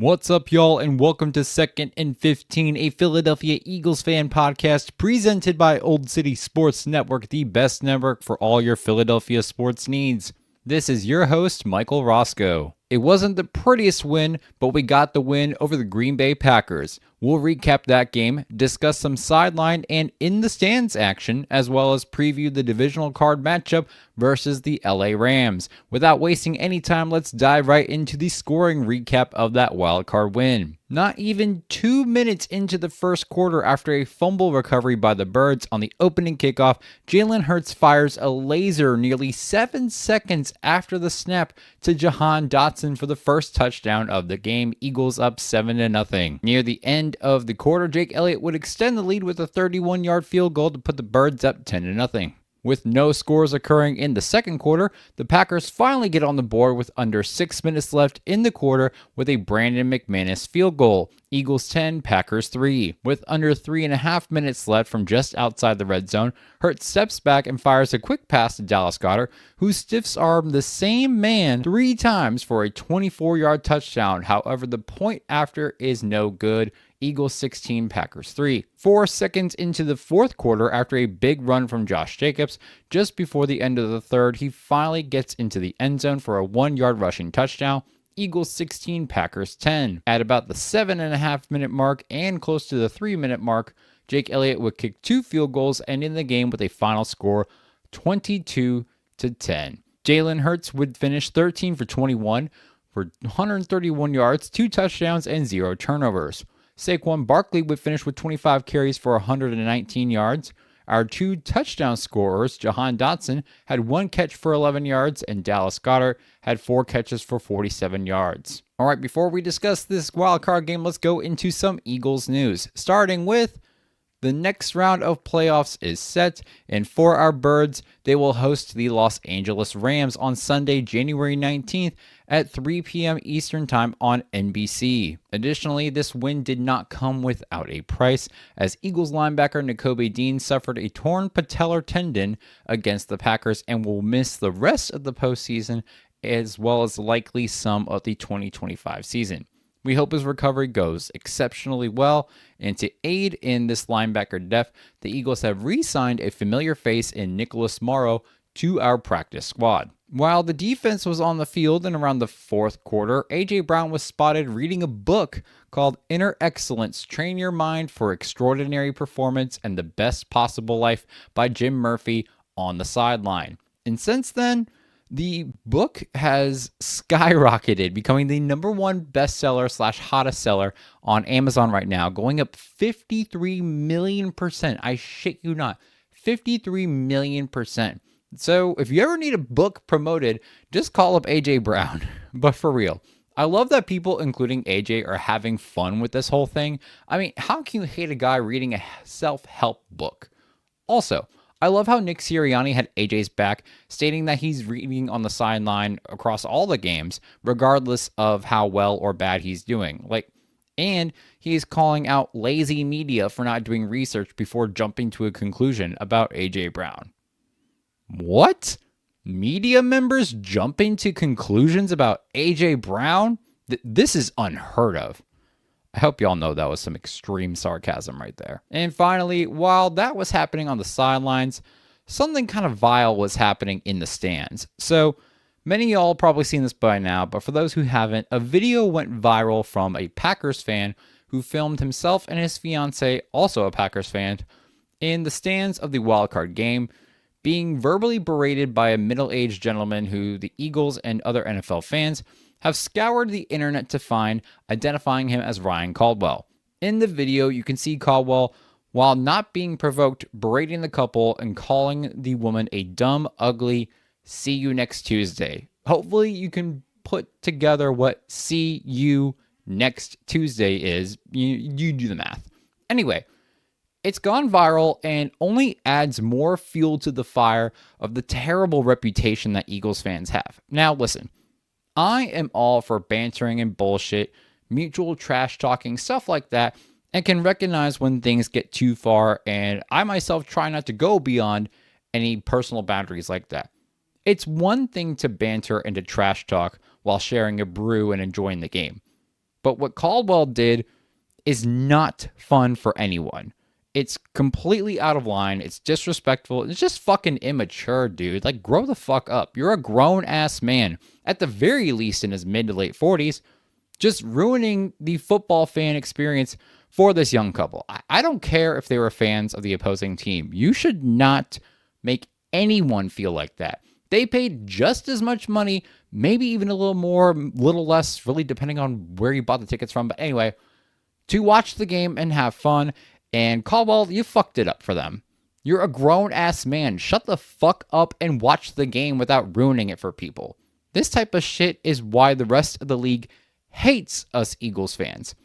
What's up, y'all, and welcome to 2nd and 15, a Philadelphia Eagles fan podcast presented by Old City Sports Network, the best network for all your Philadelphia sports needs. This is your host, Michael Roscoe. It wasn't the prettiest win, but we got the win over the Green Bay Packers. We'll recap that game, discuss some sideline and in the stands action, as well as preview the divisional card matchup versus the LA Rams. Without wasting any time, let's dive right into the scoring recap of that wildcard win. Not even 2 minutes into the first quarter after a fumble recovery by the Birds on the opening kickoff, Jalen Hurts fires a laser nearly 7 seconds after the snap to Jahan Dotson for the first touchdown of the game. Eagles up 7-0. Near the end of the quarter, Jake Elliott would extend the lead with a 31-yard field goal to put the Birds up 10-0. With no scores occurring in the second quarter, the Packers finally get on the board with under 6 minutes left in the quarter with a Brandon McManus field goal. Eagles 10, Packers 3. With under 3.5 minutes left from just outside the red zone, Hurts steps back and fires a quick pass to Dallas Goedert, who stiff-armed the same man 3 times for a 24-yard touchdown. However, the point after is no good. Eagles 16, Packers 3. 4 seconds into the fourth quarter, after a big run from Josh Jacobs, just before the end of the third, he finally gets into the end zone for a 1-yard rushing touchdown. Eagles 16, Packers 10. At about the 7.5 minute mark and close to the 3 minute mark, Jake Elliott would kick 2 field goals and end the game with a final score 22-10. Jalen Hurts would finish 13 for 21 for 131 yards, 2 touchdowns, and 0 turnovers. Saquon Barkley would finish with 25 carries for 119 yards. Our 2 touchdown scorers, Jahan Dotson, had 1 catch for 11 yards, and Dallas Goedert had 4 catches for 47 yards. All right, before we discuss this wildcard game, let's go into some Eagles news, starting with the next round of playoffs is set, and for our Birds, they will host the Los Angeles Rams on Sunday, January 19th at 3 p.m. Eastern Time on NBC. Additionally, this win did not come without a price, as Eagles linebacker Nakobe Dean suffered a torn patellar tendon against the Packers and will miss the rest of the postseason, as well as likely some of the 2025 season. We hope his recovery goes exceptionally well, and to aid in this linebacker depth, the Eagles have re-signed a familiar face in Nicholas Morrow to our practice squad. While the defense was on the field in around the fourth quarter, A.J. Brown was spotted reading a book called Inner Excellence, Train Your Mind for Extraordinary Performance and the Best Possible Life by Jim Murphy on the sideline. And since then, the book has skyrocketed, becoming the #1 bestseller / hottest seller on Amazon right now, going up 53 million%. I shit you not, 53 million%. So if you ever need a book promoted, just call up AJ Brown. But for real, I love that people, including AJ, are having fun with this whole thing. I mean, how can you hate a guy reading a self-help book? Also, I love how Nick Sirianni had AJ's back, stating that he's reading on the sideline across all the games, regardless of how well or bad he's doing. And he's calling out lazy media for not doing research before jumping to a conclusion about AJ Brown. What? Media members jumping to conclusions about AJ Brown? This is unheard of. I hope y'all know that was some extreme sarcasm right there. And finally, while that was happening on the sidelines, something kind of vile was happening in the stands. So many of y'all probably seen this by now, but for those who haven't, a video went viral from a Packers fan who filmed himself and his fiance, also a Packers fan, in the stands of the wildcard game, being verbally berated by a middle-aged gentleman who the Eagles and other NFL fans have scoured the internet to find identifying him as Ryan Caldwell. In the video, you can see Caldwell, while not being provoked, berating the couple and calling the woman a dumb, ugly, see you next Tuesday. Hopefully you can put together what see you next Tuesday is. You do the math. Anyway, it's gone viral and only adds more fuel to the fire of the terrible reputation that Eagles fans have. Now listen, I am all for bantering and bullshit, mutual trash talking, stuff like that, and can recognize when things get too far, and I myself try not to go beyond any personal boundaries like that. It's one thing to banter and to trash talk while sharing a brew and enjoying the game. But what Caldwell did is not fun for anyone. It's completely out of line. It's disrespectful. It's just fucking immature, dude. Like, grow the fuck up. You're a grown-ass man, at the very least in his mid to late 40s, just ruining the football fan experience for this young couple. I don't care if they were fans of the opposing team. You should not make anyone feel like that. They paid just as much money, maybe even a little more, little less, really depending on where you bought the tickets from. But anyway, to watch the game and have fun. And Caldwell, you fucked it up for them. You're a grown-ass man. Shut the fuck up and watch the game without ruining it for people. This type of shit is why the rest of the league hates us Eagles fans.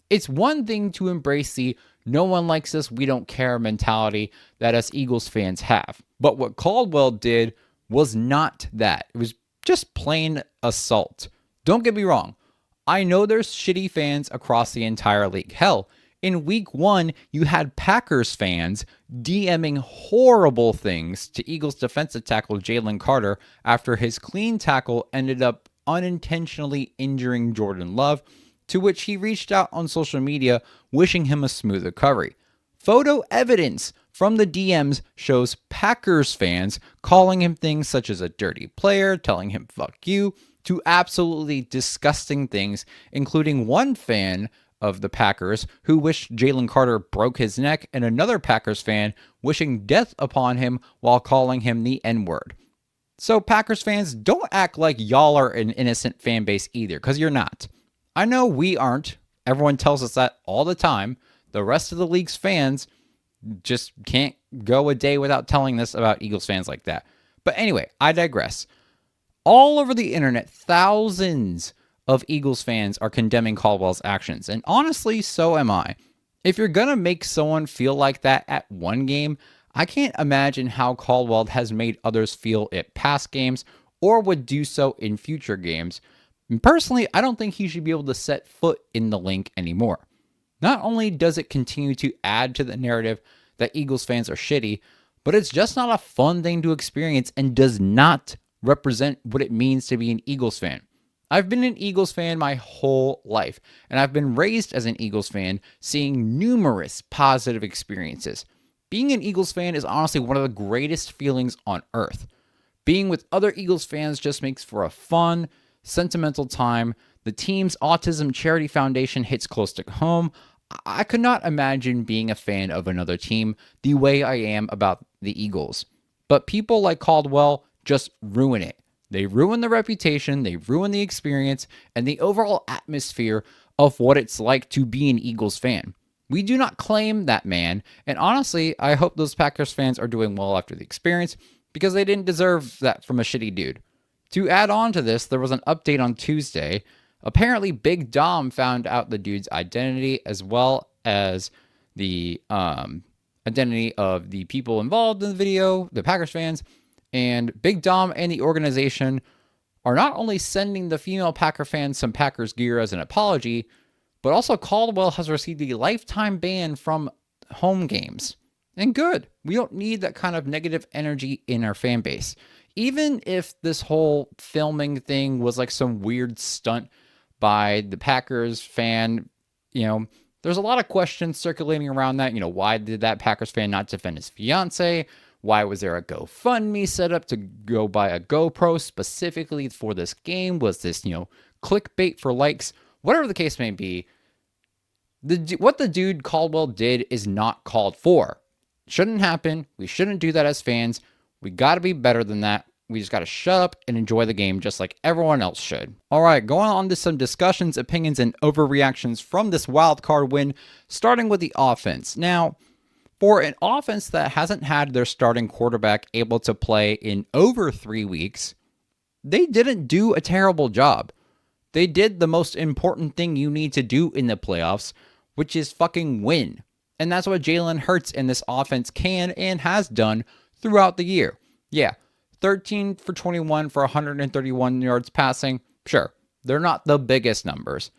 It's one thing to embrace the no one likes us, we don't care mentality that us Eagles fans have. But what Caldwell did was not that. It was just plain assault. Don't get me wrong. I know there's shitty fans across the entire league. Hell, in week 1, you had Packers fans DMing horrible things to Eagles defensive tackle Jalen Carter after his clean tackle ended up unintentionally injuring Jordan Love, to which he reached out on social media wishing him a smooth recovery. Photo evidence from the DMs shows Packers fans calling him things such as a dirty player, telling him fuck you, to absolutely disgusting things, including one fan of the Packers who wished Jalen Carter broke his neck, and another Packers fan wishing death upon him while calling him the N-word. So Packers fans, don't act like y'all are an innocent fan base either, because you're not. I know we aren't. Everyone tells us that all the time. The rest of the league's fans just can't go a day without telling us about Eagles fans like that. But anyway, I digress. All over the internet, thousands of Eagles fans are condemning Caldwell's actions, and honestly, so am I. If you're gonna make someone feel like that at one game, I can't imagine how Caldwell has made others feel at past games or would do so in future games. And personally, I don't think he should be able to set foot in the link anymore. Not only does it continue to add to the narrative that Eagles fans are shitty, but it's just not a fun thing to experience and does not represent what it means to be an Eagles fan. I've been an Eagles fan my whole life, and I've been raised as an Eagles fan, seeing numerous positive experiences. Being an Eagles fan is honestly one of the greatest feelings on earth. Being with other Eagles fans just makes for a fun, sentimental time. The team's Autism Charity Foundation hits close to home. I could not imagine being a fan of another team the way I am about the Eagles. But people like Caldwell just ruin it. They ruin the reputation, they ruin the experience, and the overall atmosphere of what it's like to be an Eagles fan. We do not claim that man, and honestly, I hope those Packers fans are doing well after the experience, because they didn't deserve that from a shitty dude. To add on to this, there was an update on Tuesday. Apparently, Big Dom found out the dude's identity, as well as the identity of the people involved in the video, the Packers fans. And Big Dom and the organization are not only sending the female Packer fans some Packers gear as an apology, but also Caldwell has received a lifetime ban from home games. And good. We don't need that kind of negative energy in our fan base. Even if this whole filming thing was like some weird stunt by the Packers fan, there's a lot of questions circulating around that. Why did that Packers fan not defend his fiance? Why was there a GoFundMe set up to go buy a GoPro specifically for this game? Was this, clickbait for likes? Whatever the case may be, what the dude Caldwell did is not called for. Shouldn't happen. We shouldn't do that as fans. We got to be better than that. We just got to shut up and enjoy the game just like everyone else should. All right, going on to some discussions, opinions, and overreactions from this wild card win, starting with the offense. Now, for an offense that hasn't had their starting quarterback able to play in over 3 weeks, they didn't do a terrible job. They did the most important thing you need to do in the playoffs, which is fucking win. And that's what Jalen Hurts and this offense can and has done throughout the year. Yeah, 13 for 21 for 131 yards passing. Sure, they're not the biggest numbers.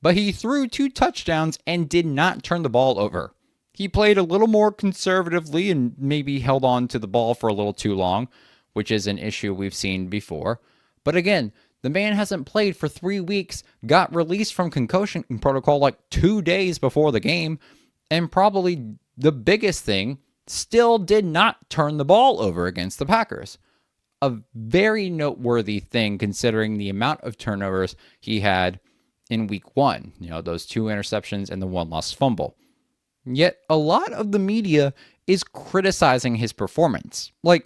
But he threw 2 touchdowns and did not turn the ball over. He played a little more conservatively and maybe held on to the ball for a little too long, which is an issue we've seen before. But again, the man hasn't played for 3 weeks, got released from concussion protocol like 2 days before the game, and probably the biggest thing, still did not turn the ball over against the Packers. A very noteworthy thing considering the amount of turnovers he had in week 1. Those 2 interceptions and the 1 lost fumble. Yet a lot of the media is criticizing his performance. Like,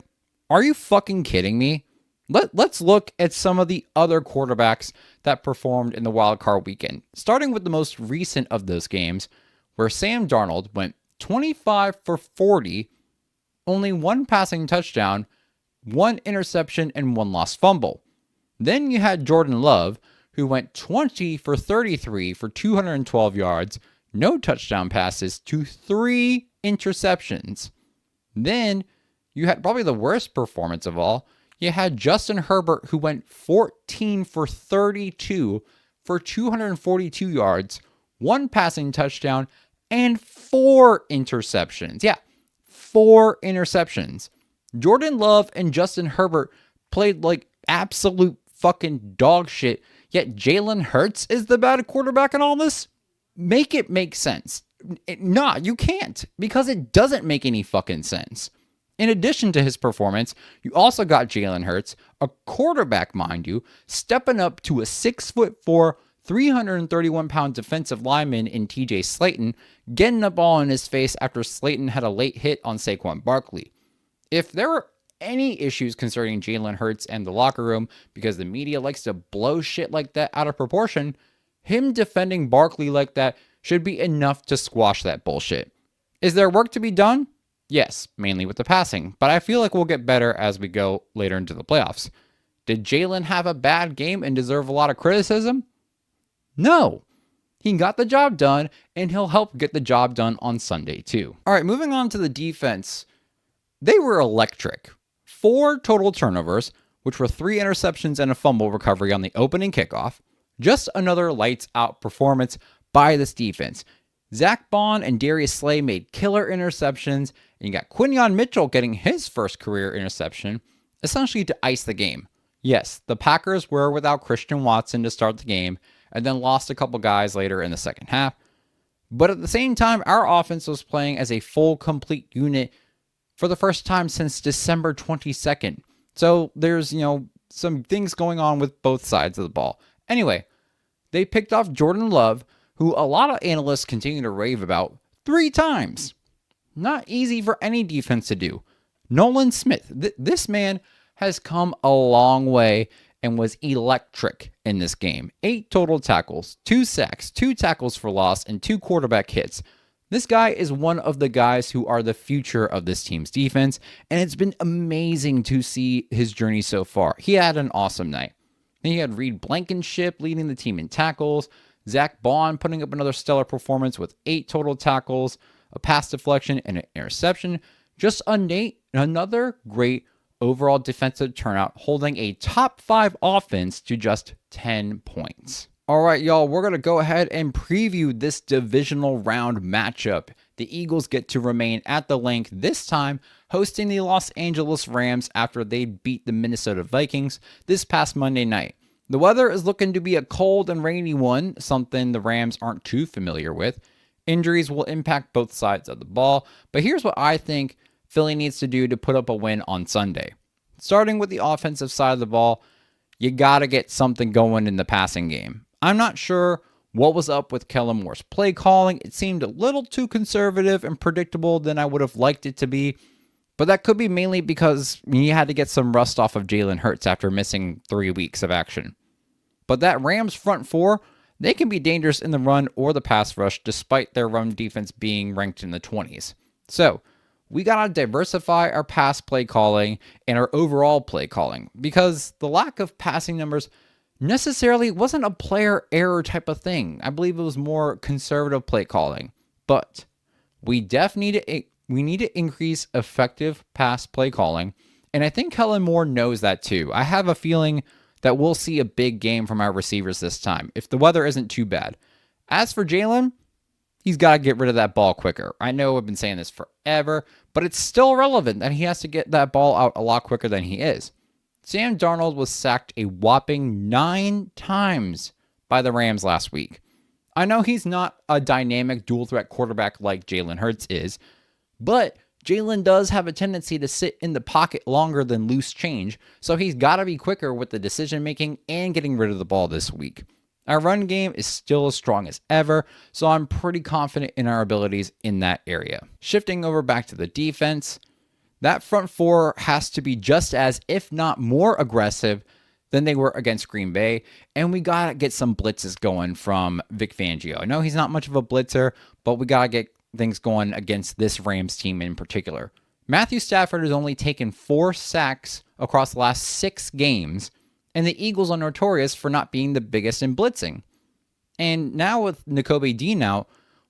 are you fucking kidding me? Let's look at some of the other quarterbacks that performed in the wild card weekend, starting with the most recent of those games, where Sam Darnold went 25 for 40, only 1 passing touchdown, 1 interception, and 1 lost fumble. Then you had Jordan Love, who went 20 for 33 for 212 yards, no touchdown passes, to 3 interceptions. Then you had probably the worst performance of all. You had Justin Herbert, who went 14 for 32 for 242 yards, 1 passing touchdown, and 4 interceptions. Yeah, 4 interceptions. Jordan Love and Justin Herbert played like absolute fucking dog shit, yet Jalen Hurts is the bad quarterback in all this? Make it make sense. No, you can't, because it doesn't make any fucking sense. In addition to his performance, you also got Jalen Hurts, a quarterback, mind you, stepping up to a 6'4", 331-pound defensive lineman in TJ Slayton, getting the ball in his face after Slayton had a late hit on Saquon Barkley. If there are any issues concerning Jalen Hurts and the locker room, because the media likes to blow shit like that out of proportion, him defending Barkley like that should be enough to squash that bullshit. Is there work to be done? Yes, mainly with the passing, but I feel like we'll get better as we go later into the playoffs. Did Jalen have a bad game and deserve a lot of criticism? No. He got the job done, and he'll help get the job done on Sunday too. All right, moving on to the defense. They were electric. 4 total turnovers, which were 3 interceptions and a fumble recovery on the opening kickoff. Just another lights out performance by this defense. Zach Bond and Darius Slay made killer interceptions, and you got Quinyon Mitchell getting his first career interception, essentially to ice the game. Yes, the Packers were without Christian Watson to start the game, and then lost a couple guys later in the second half. But at the same time, our offense was playing as a full, complete unit for the first time since December 22nd. So there's, some things going on with both sides of the ball. Anyway, they picked off Jordan Love, who a lot of analysts continue to rave about, 3 times. Not easy for any defense to do. Nolan Smith, this man has come a long way and was electric in this game. 8 total tackles, 2 sacks, 2 tackles for loss, and 2 quarterback hits. This guy is one of the guys who are the future of this team's defense, and it's been amazing to see his journey so far. He had an awesome night. He had Reed Blankenship leading the team in tackles, Zach Bond putting up another stellar performance with 8 total tackles, a pass deflection, and an interception. Just another great overall defensive turnout, holding a top 5 offense to just 10 points. All right, y'all, we're going to go ahead and preview this divisional round matchup. The Eagles get to remain at the link, this time hosting the Los Angeles Rams after they beat the Minnesota Vikings this past Monday night. The weather is looking to be a cold and rainy one, something the Rams aren't too familiar with. Injuries will impact both sides of the ball, but here's what I think Philly needs to do to put up a win on Sunday. Starting with the offensive side of the ball, you got to get something going in the passing game. I'm not sure what was up with Kellen Moore's play calling. It seemed a little too conservative and predictable than I would have liked it to be. But that could be mainly because he had to get some rust off of Jalen Hurts after missing 3 weeks of action. But that Rams front four, they can be dangerous in the run or the pass rush despite their run defense being ranked in the 20s. So, we got to diversify our pass play calling and our overall play calling because the lack of passing numbers necessarily wasn't a player error type of thing. I believe it was more conservative play calling. But we definitely need to increase effective pass play calling, and I think Kellen Moore knows that too. I have a feeling that we'll see a big game from our receivers this time, if the weather isn't too bad. As for Jalen, he's got to get rid of that ball quicker. I know I've been saying this forever, but it's still relevant that he has to get that ball out a lot quicker than he is. Sam Darnold was sacked a whopping 9 times by the Rams last week. I know he's not a dynamic dual-threat quarterback like Jalen Hurts is, but Jalen does have a tendency to sit in the pocket longer than loose change, so he's got to be quicker with the decision-making and getting rid of the ball this week. Our run game is still as strong as ever, so I'm pretty confident in our abilities in that area. Shifting over back to the defense, that front four has to be just as, if not more aggressive than they were against Green Bay, and we got to get some blitzes going from Vic Fangio. I know he's not much of a blitzer, but we got to get things going against this Rams team in particular. Matthew Stafford has only taken 4 sacks across the last 6 games, and the Eagles are notorious for not being the biggest in blitzing. And now with Nakobe Dean out,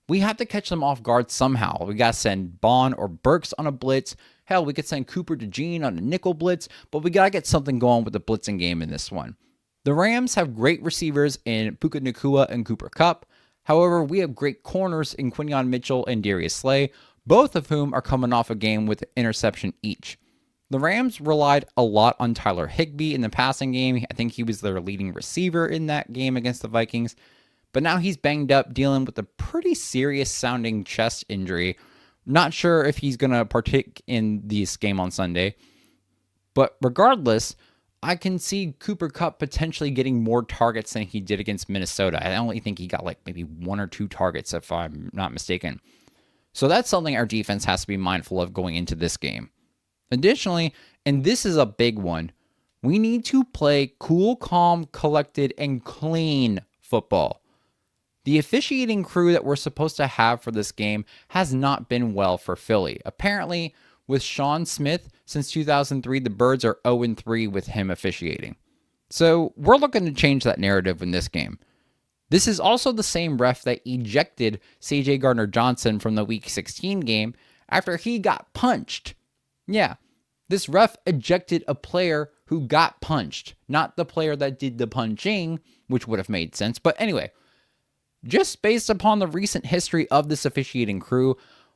we have to catch them off guard somehow. We got to send Bond or Burks on a blitz. Hell, we could send Cooper DeJean on a nickel blitz, but we got to get something going with the blitzing game in this one. The Rams have great receivers in Puka Nacua and Cooper Kupp. However, we have great corners in Quinion Mitchell and Darius Slay, both of whom are coming off a game with an interception each. The Rams relied a lot on Tyler Higbee in the passing game. I think he was their leading receiver in that game against the Vikings. But now he's banged up, dealing with a pretty serious sounding chest injury. Not sure if he's going to partake in this game on Sunday. But regardless, I can see Cooper Kupp potentially getting more targets than he did against Minnesota. I only think he got like maybe 1 or 2 targets, if I'm not mistaken. So that's something our defense has to be mindful of going into this game. Additionally, and this is a big one, we need to play cool, calm, collected, and clean football. The officiating crew that we're supposed to have for this game has not been well for Philly. Apparently, with Sean Smith, since 2003, the Birds are 0-3 with him officiating. So we're looking to change that narrative in this game. This is also the same ref that ejected C.J. Gardner-Johnson from the Week 16 game after he got punched. Yeah, this ref ejected a player who got punched, not the player that did the punching, which would have made sense. But anyway, just based upon the recent history of this officiating crew,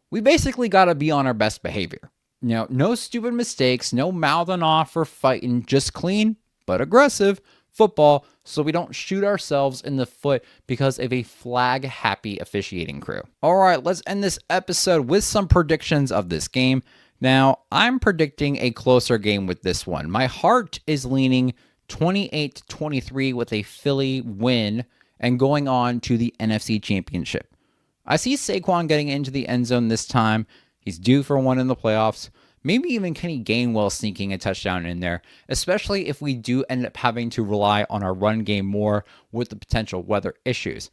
we basically got to be on our best behavior. Now, no stupid mistakes, no mouthing off or fighting, just clean but aggressive football so we don't shoot ourselves in the foot because of a flag-happy officiating crew. All right, let's end this episode with some predictions of this game. Now, I'm predicting a closer game with this one. My heart is leaning 28-23 with a Philly win and going on to the NFC Championship. I see Saquon getting into the end zone this time. He's due for one in the playoffs. Maybe even Kenny Gainwell sneaking a touchdown in there, especially if we do end up having to rely on our run game more with the potential weather issues.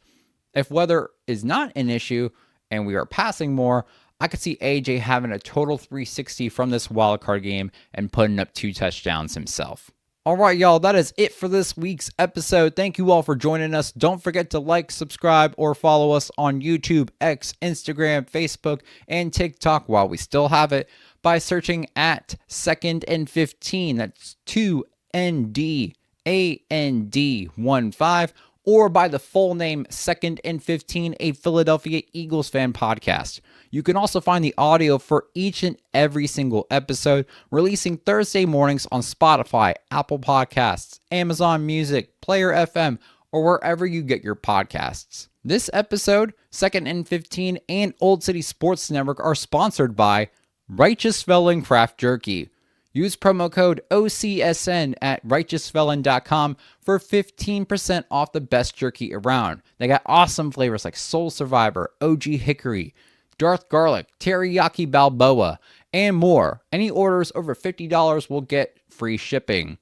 If weather is not an issue and we are passing more, I could see AJ having a total 360 from this wildcard game and putting up 2 touchdowns himself. All right, y'all, that is it for this week's episode. Thank you all for joining us. Don't forget to like, subscribe, or follow us on YouTube, X, Instagram, Facebook, and TikTok while we still have it by searching at 2nd and 15. That's 2NDAND15, or by the full name 2nd and 15, a Philadelphia Eagles fan podcast. You can also find the audio for each and every single episode, releasing Thursday mornings on Spotify, Apple Podcasts, Amazon Music, Player FM, or wherever you get your podcasts. This episode, 2nd and 15, and Old City Sports Network are sponsored by Righteous Felon Craft Jerky. Use promo code OCSN at righteousfelon.com for 15% off the best jerky around. They got awesome flavors like Soul Survivor, OG Hickory, Darth Garlic, Teriyaki Balboa, and more. Any orders over $50 will get free shipping.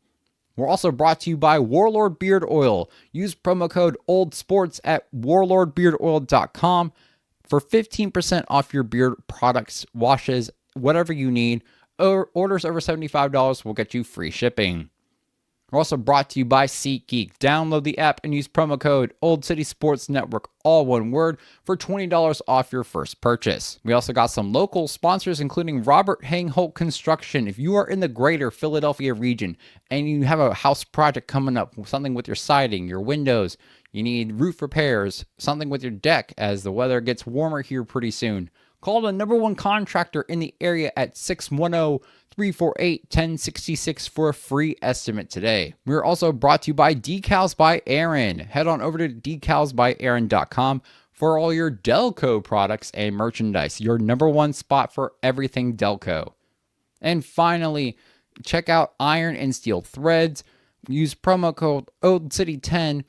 We're also brought to you by Warlord Beard Oil. Use promo code OLDSPORTS at warlordbeardoil.com for 15% off your beard products, washes, whatever you need. Orders over $75 will get you free shipping. We're also brought to you by SeatGeek. Download the app and use promo code Old City Sports Network, all one word, for $20 off your first purchase. We also got some local sponsors, including Robert Hangholt Construction. If you are in the greater Philadelphia region and you have a house project coming up, something with your siding, your windows, you need roof repairs, something with your deck as the weather gets warmer here pretty soon, call the #1 contractor in the area at 610-348-1066 for a free estimate today. We're also brought to you by Decals by Aaron. Head on over to decalsbyaaron.com for all your Delco products and merchandise. Your #1 spot for everything Delco. And finally, check out Iron and Steel Threads. Use promo code OldCity10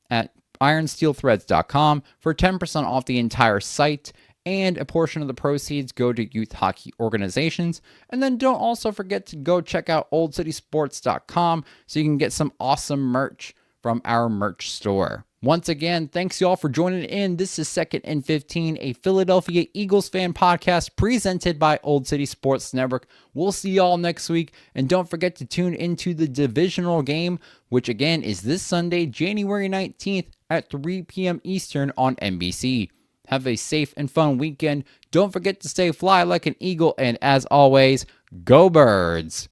at ironsteelthreads.com for 10% off the entire site. And a portion of the proceeds go to youth hockey organizations. And then don't also forget to go check out oldcitysports.com so you can get some awesome merch from our merch store. Once again, thanks y'all for joining in. This is 2nd and 15, a Philadelphia Eagles fan podcast presented by Old City Sports Network. We'll see y'all next week. And don't forget to tune into the divisional game, which again is this Sunday, January 19th at 3 p.m. Eastern on NBC. Have a safe and fun weekend. Don't forget to stay fly like an eagle. And as always, go Birds!